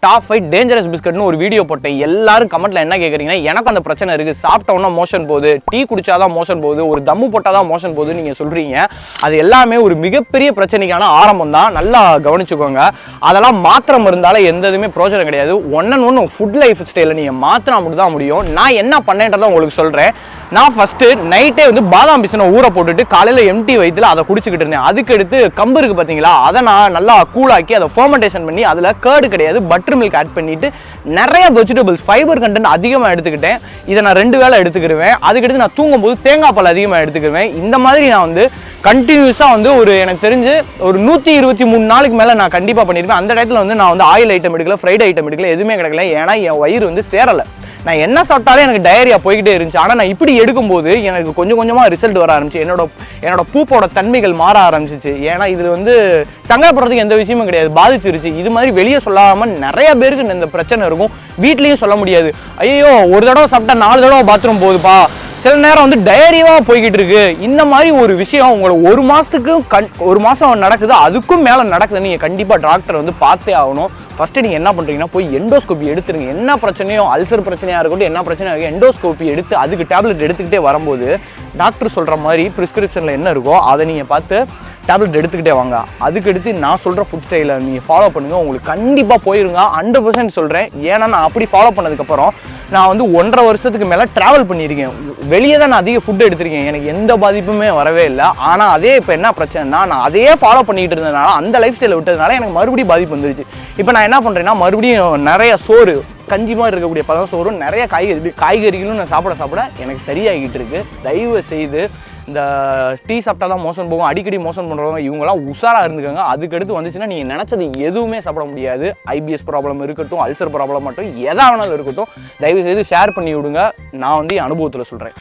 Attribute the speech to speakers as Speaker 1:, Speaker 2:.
Speaker 1: Top 5 dangerous பிஸ்கட்னு ஒரு video போட்டேன். எல்லாரும் கமெண்ட்ல என்ன கேட்குறீங்கன்னா, எனக்கு அந்த பிரச்சனை இருக்குது, சாப்பிட்டோன்னா மோஷன் போகுது, டீ குடிச்சாதான் மோஷன் போகுது, ஒரு தம்மு போட்டாதான் மோஷன் போகுது நீங்கள் சொல்கிறீங்க. அது எல்லாமே ஒரு மிகப்பெரிய பிரச்சனைக்கான ஆரம்பம் தான். நல்லா கவனிச்சுக்கோங்க. அதெல்லாம் மாத்திரம் இருந்தாலும் எந்த இதுவுமே பிரோஜனம் கிடையாது. ஒன்று ஃபுட் லைஃப் ஸ்டைலில் நீங்கள் மாற்றினா மட்டும் தான் முடியும். நான் என்ன பண்ணேன்றதை உங்களுக்கு சொல்கிறேன். நான் ஃபஸ்ட்டு நைட்டே வந்து பாதாம் பிசினை ஊற போட்டுட்டு காலையில் எம்டி வயிற்றுல அதை குடிச்சிக்கிட்டு இருந்தேன். அதுக்கு எடுத்து கம்பு இருக்குது பார்த்தீங்களா, அதை நான் நல்லா கூலாக்கி அதை ஃபர்மெண்டேஷன் பண்ணி அதில் கேர்டு கிடையாது பட்டர் மில்க் ஆட் பண்ணிவிட்டு நிறைய வெஜிடபிள்ஸ் ஃபைபர் கண்டென்ட் அதிகமாக எடுத்துக்கிட்டேன். இதை நான் 2 வேளை எடுத்துக்கிடுவேன். அதுக்கடுத்து நான் தூங்கும்போது தேங்காய் பால் அதிகமாக எடுத்துக்கிடுவேன். இந்த மாதிரி நான் வந்து கண்டினியூஸாக வந்து ஒரு எனக்கு தெரிஞ்சு ஒரு 123 நாளுக்கு மேலே நான் கண்டிப்பாக பண்ணியிருப்பேன். அந்த டயத்தில் வந்து நான் வந்து ஆயில் ஐட்டம் எடுக்கல, ஃப்ரைட் ஐட்டம் எடுக்கல, எதுவுமே கிடைக்கல. ஏன்னா என் வயிறு வந்து சேரலை. நான் என்ன சாப்பிட்டாலே எனக்கு டயரியா போய்கிட்டே இருந்துச்சு. ஆனால் நான் இப்படி எடுக்கும்போது எனக்கு கொஞ்சம் கொஞ்சமாக ரிசல்ட் வர ஆரம்பிச்சு. என்னோட பூப்போட தன்மைகள் மாற ஆரம்பிச்சிச்சு. ஏன்னா இதில் வந்து சங்கடப்படுறதுக்கு எந்த விஷயமும் கிடையாது, பாதிச்சிருச்சு. இது மாதிரி வெளியே சொல்லாமல் நிறைய பேருக்கு இந்த பிரச்சனை இருக்கும். வீட்லேயும் சொல்ல முடியாது. ஐயோ ஒரு தடவை சாப்பிட்டா 4 தடவை பாத்ரூம் போகுதுப்பா, சில நேரம் வந்து டயரியாவாக போய்கிட்டு இருக்கு. இந்த மாதிரி ஒரு விஷயம் உங்களை ஒரு மாதம் நடக்குது, அதுக்கும் மேலே நடக்குது. நீங்கள் கண்டிப்பாக டாக்டர் வந்து பார்த்தே ஆகணும். ஃபஸ்ட்டு நீங்கள் என்ன பண்ணுறீங்கன்னா போய் எண்டோஸ்கோப்பி எடுத்துருங்க. என்ன பிரச்சனையோ, அல்சர் பிரச்சனையாக இருக்கட்டும், என்ன பிரச்சனையாக இருக்கும், எண்டோஸ்கோப்பி எடுத்து அதுக்கு டேப்லெட் எடுத்துக்கிட்டே வரும்போது டாக்டர் சொல்கிற மாதிரி ப்ரிஸ்கிரிப்ஷனில் என்ன இருக்கோ அதை நீங்கள் பார்த்து டேப்லெட் எடுத்துக்கிட்டே வாங்க. அதுக்கு எடுத்து நான் சொல்கிற ஃபுட் ஸ்டைலை நீங்கள் ஃபாலோ பண்ணுங்கள். உங்களுக்கு கண்டிப்பாக போயிருங்க. 100% சொல்கிறேன். ஏன்னா நான் அப்படி ஃபாலோ பண்ணதுக்கப்புறம் நான் வந்து 1.5 வருஷத்துக்கு மேலே ட்ராவல் பண்ணியிருக்கேன். வெளியே தான் நான் அதிக ஃபுட் எடுத்திருக்கேன். எனக்கு எந்த பாதிப்புமே வரவே இல்லை. ஆனால் அதே இப்போ என்ன பிரச்சனைனா, நான் அதையே ஃபாலோ பண்ணிக்கிட்டு இருந்ததுனால, அந்த லைஃப் ஸ்டைலை விட்டதுனால எனக்கு மறுபடியும் பாதிப்பு வந்துருச்சு. இப்போ நான் என்ன பண்ணுறேன்னா, மறுபடியும் நிறைய சோறு, கஞ்சி மாதிரி இருக்கக்கூடிய பதம் சோறும் நிறைய காய்கறிகளும் நான் சாப்பிட எனக்கு சரியாகிட்டு இருக்கு. தயவு செய்து இந்த டீ சாப்பிட்டா தான் மோஷன் போகும், அடிக்கடி மோஷன் பண்ணுறவங்க இவங்களாம் உஷாராக இருந்துக்கோங்க. அதுக்கடுத்து வந்துச்சுன்னா நீங்கள் நினச்சது எதுவுமே சாப்பிட முடியாது. ஐபிஎஸ் ப்ராப்ளம் இருக்கட்டும், அல்சர் ப்ராப்ளம் மட்டும் எதாக வேணாலும் இருக்கட்டும், தயவு செய்து ஷேர் பண்ணி விடுங்க. நான் வந்து என் அனுபவத்தில் சொல்கிறேன்.